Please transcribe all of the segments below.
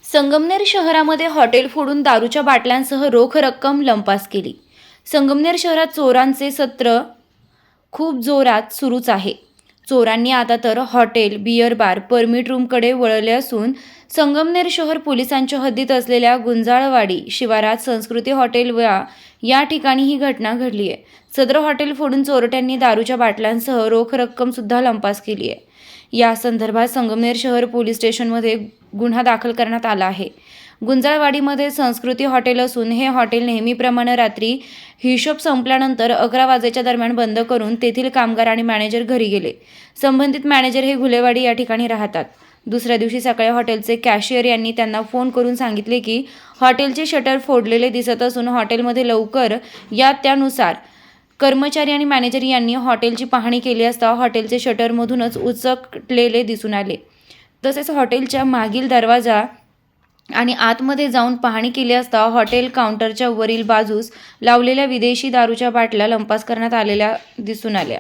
संगमनेर शहरामध्ये हॉटेल फोडून दारूच्या बाटल्यांसह रोख रक्कम लंपास केली। संगमनेर शहरात चोरांचे सत्र खूप जोरात सुरूच आहे। चोरांनी आता तर हॉटेल, बियर बार, परमिट रूमकडे वळले असून संगमनेर शहर पोलिसांच्या हद्दीत असलेल्या गुंजाळवाडी शिवारात संस्कृती हॉटेल या ठिकाणी ही घटना घडली आहे। सदर हॉटेल फोडून चोरट्यांनी दारूच्या बाटल्यांसह रोख रक्कम सुद्धा लंपास केली आहे। या संदर्भात संगमनेर शहर पोलीस स्टेशनमध्ये गुन्हा दाखल करण्यात आला आहे। गुंजाळवाडीमध्ये संस्कृती हॉटेल असून हे हॉटेल नेहमीप्रमाणे रात्री हिशोब संपल्यानंतर 11 वाजेच्या दरम्यान बंद करून तेथील कामगार आणि मॅनेजर घरी गेले। संबंधित मॅनेजर हे घुलेवाडी या ठिकाणी राहतात। दुसऱ्या दिवशी सकाळी हॉटेलचे कॅशियर यांनी त्यांना फोन करून सांगितले की हॉटेलचे शटर फोडलेले दिसत असून हॉटेलमध्ये लवकर या त्यानुसार कर्मचारी आणि मॅनेजर यांनी हॉटेलची पाहणी केली असता हॉटेलचे शटरमधूनच उचकलेले दिसून आले। तसेच हॉटेलच्या मागील दरवाजा आणि आतमध्ये जाऊन पाहणी केली असता हॉटेल काउंटरच्या वरील बाजूस लावलेल्या विदेशी दारूच्या बाटल्या लंपास करण्यात आलेल्या दिसून आल्या।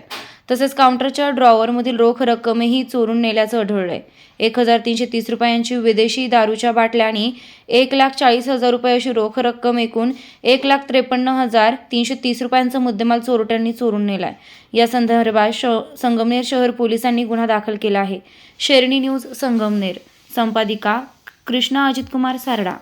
तसेच काउंटरच्या ड्रॉवरमधील रोख रक्कमही चोरून नेल्याचं आढळलंय। 1330 रुपयांची विदेशी दारूच्या बाटल्या आणि 1,40,000 रुपये अशी रोख रक्कम एकूण 1,53,330 रुपयांचा मुद्देमाल चोरट्यांनी चोरून नेलाय। या संदर्भात संगमनेर शहर पोलिसांनी गुन्हा दाखल केला आहे। शेरणी न्यूज संगमनेर, संपादिका कृष्णा अजितकुमार सारडा।